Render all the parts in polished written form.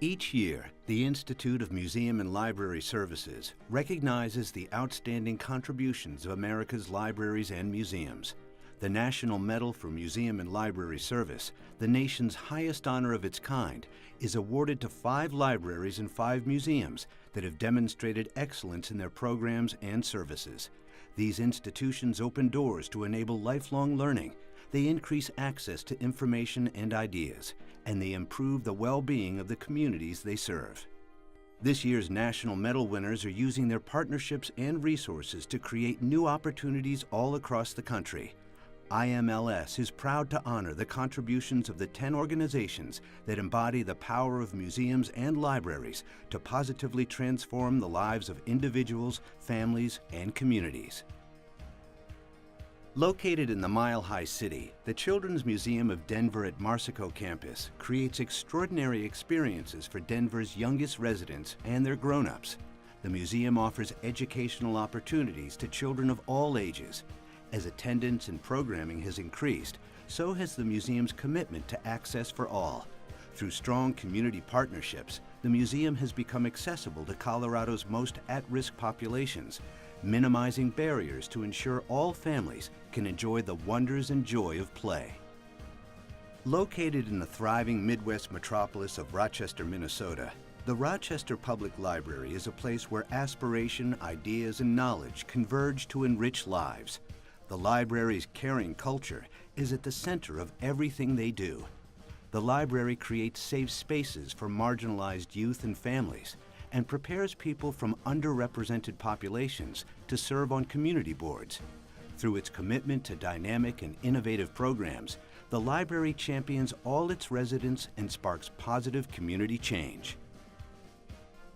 Each year, the Institute of Museum and Library Services recognizes the outstanding contributions of America's libraries and museums. The National Medal for Museum and Library Service, the nation's highest honor of its kind, is awarded to 5 libraries and 5 museums that have demonstrated excellence in their programs and services. These institutions open doors to enable lifelong learning. They increase access to information and ideas, and they improve the well-being of the communities they serve. This year's National Medal winners are using their partnerships and resources to create new opportunities all across the country. IMLS is proud to honor the contributions of the 10 organizations that embody the power of museums and libraries to positively transform the lives of individuals, families, and communities. Located in the Mile High City, the Children's Museum of Denver at Marsico campus creates extraordinary experiences for Denver's youngest residents and their grown-ups. The museum offers educational opportunities to children of all ages. As attendance and programming has increased, so has the museum's commitment to access for all. Through strong community partnerships, the museum has become accessible to Colorado's most at-risk populations, minimizing barriers to ensure all families can enjoy the wonders and joy of play. Located in the thriving Midwest metropolis of Rochester, Minnesota, the Rochester Public Library is a place where aspiration, ideas, and knowledge converge to enrich lives. The library's caring culture is at the center of everything they do. The library creates safe spaces for marginalized youth and families, and prepares people from underrepresented populations to serve on community boards. Through its commitment to dynamic and innovative programs, the library champions all its residents and sparks positive community change.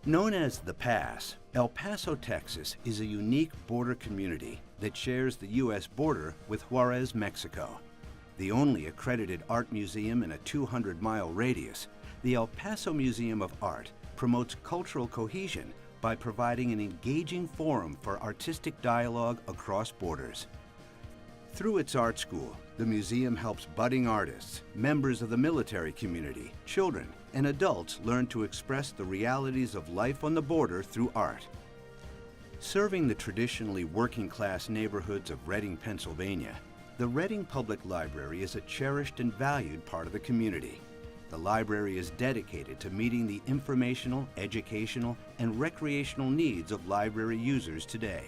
Known as The Pass, El Paso, Texas is a unique border community that shares the U.S. border with Juarez, Mexico. The only accredited art museum in a 200-mile radius, the El Paso Museum of Art promotes cultural cohesion by providing an engaging forum for artistic dialogue across borders. Through its art school, the museum helps budding artists, members of the military community, children, and adults learn to express the realities of life on the border through art. Serving the traditionally working-class neighborhoods of Reading, Pennsylvania, the Reading Public Library is a cherished and valued part of the community. The library is dedicated to meeting the informational, educational, and recreational needs of library users today.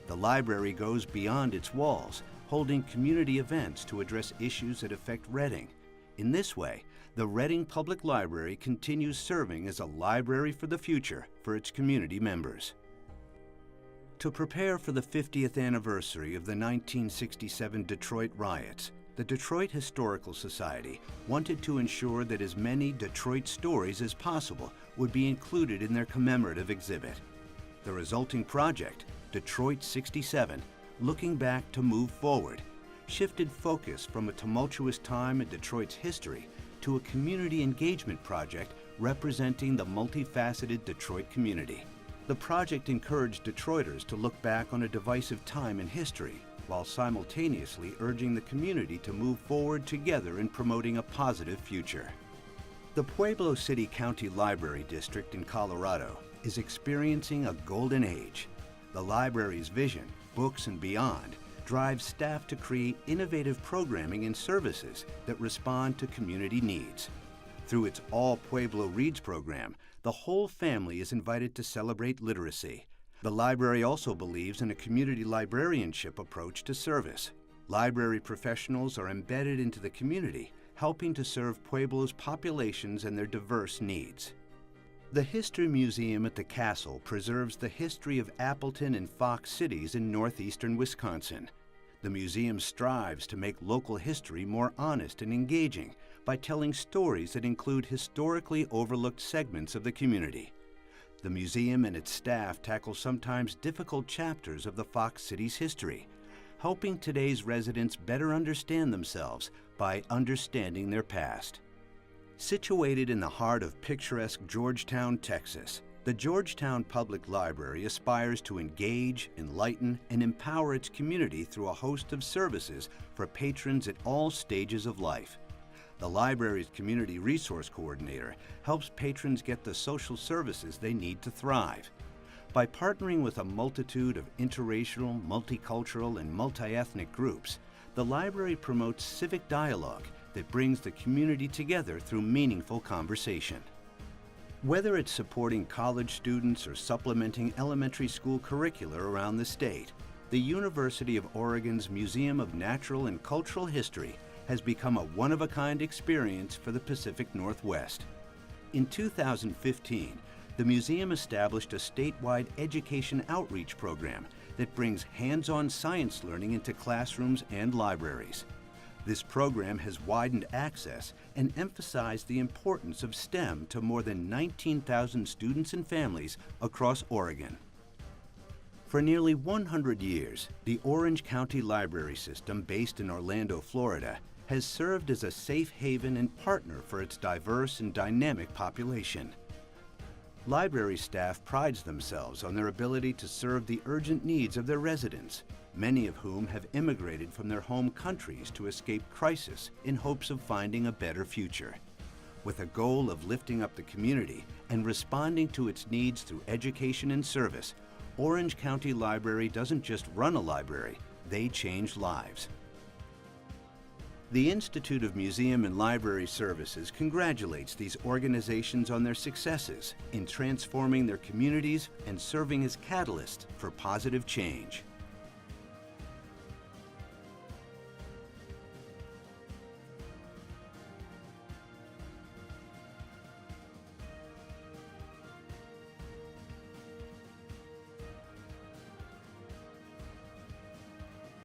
The library goes beyond its walls, holding community events to address issues that affect Reading. In this way, the Reading Public Library continues serving as a library for the future for its community members. To prepare for the 50th anniversary of the 1967 Detroit riots, the Detroit Historical Society wanted to ensure that as many Detroit stories as possible would be included in their commemorative exhibit. The resulting project, Detroit 67, Looking Back to Move Forward, shifted focus from a tumultuous time in Detroit's history to a community engagement project representing the multifaceted Detroit community. The project encouraged Detroiters to look back on a divisive time in history, while simultaneously urging the community to move forward together in promoting a positive future. The Pueblo City County Library District in Colorado is experiencing a golden age. The library's vision, Books and Beyond, drives staff to create innovative programming and services that respond to community needs. Through its All Pueblo Reads program, the whole family is invited to celebrate literacy. The library also believes in a community librarianship approach to service. Library professionals are embedded into the community, helping to serve Pueblo's populations and their diverse needs. The History Museum at the Castle preserves the history of Appleton and Fox cities in northeastern Wisconsin. The museum strives to make local history more honest and engaging by telling stories that include historically overlooked segments of the community. The museum and its staff tackle sometimes difficult chapters of the Fox City's history, helping today's residents better understand themselves by understanding their past. Situated in the heart of picturesque Georgetown, Texas, the Georgetown Public Library aspires to engage, enlighten, and empower its community through a host of services for patrons at all stages of life. The library's Community Resource Coordinator helps patrons get the social services they need to thrive. By partnering with a multitude of interracial, multicultural, and multi-ethnic groups, the library promotes civic dialogue that brings the community together through meaningful conversation. Whether it's supporting college students or supplementing elementary school curricula around the state, the University of Oregon's Museum of Natural and Cultural History has become a one-of-a-kind experience for the Pacific Northwest. In 2015, the museum established a statewide education outreach program that brings hands-on science learning into classrooms and libraries. This program has widened access and emphasized the importance of STEM to more than 19,000 students and families across Oregon. For nearly 100 years, the Orange County Library System, based in Orlando, Florida, has served as a safe haven and partner for its diverse and dynamic population. Library staff prides themselves on their ability to serve the urgent needs of their residents, many of whom have immigrated from their home countries to escape crisis in hopes of finding a better future. With a goal of lifting up the community and responding to its needs through education and service, Orange County Library doesn't just run a library, they change lives. The Institute of Museum and Library Services congratulates these organizations on their successes in transforming their communities and serving as catalysts for positive change.